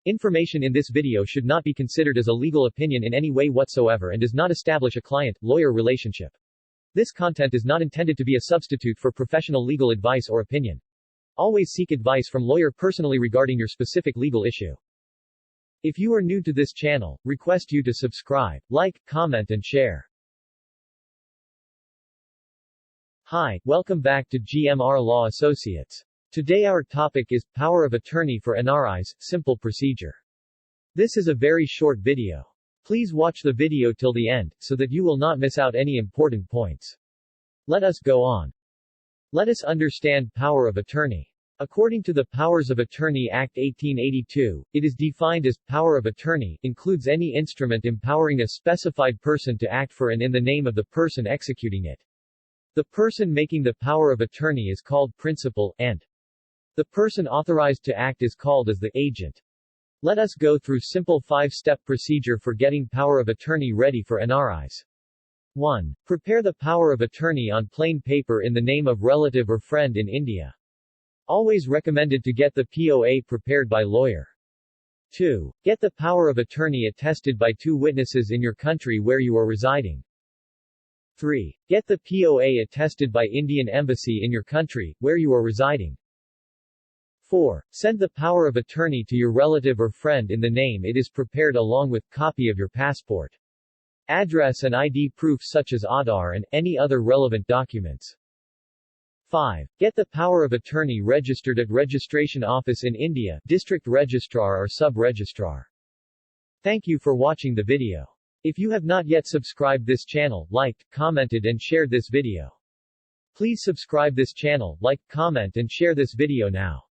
Information in this video should not be considered as a legal opinion in any way whatsoever and does not establish a client-lawyer relationship. This content is not intended to be a substitute for professional legal advice or opinion. Always seek advice from lawyer personally regarding your specific legal issue. If you are new to this channel, request you to subscribe, like, comment and share. Hi, welcome back to GMR Law Associates. Today our topic is Power of Attorney for NRIs, Simple Procedure. This is a very short video. Please watch the video till the end, so that you will not miss out any important points. Let us go on. Let us understand Power of Attorney. According to the Powers of Attorney Act 1882, it is defined as, power of attorney, includes any instrument empowering a specified person to act for and in the name of the person executing it. The person making the power of attorney is called principal, and the person authorized to act is called as the agent. Let us go through simple 5-step procedure for getting power of attorney ready for NRIs. 1. Prepare the power of attorney on plain paper in the name of relative or friend in India. Always recommended to get the POA prepared by lawyer. 2. Get the power of attorney attested by 2 witnesses in your country where you are residing. 3. Get the POA attested by Indian Embassy in your country, where you are residing. 4. Send the power of attorney to your relative or friend in the name it is prepared along with copy of your passport, address and ID proof such as Aadhaar and any other relevant documents. 5. Get the power of attorney registered at Registration Office in India, District Registrar or Sub-Registrar. Thank you for watching the video. If you have not yet subscribed this channel, liked, commented and shared this video. Please subscribe this channel, like, comment and share this video now.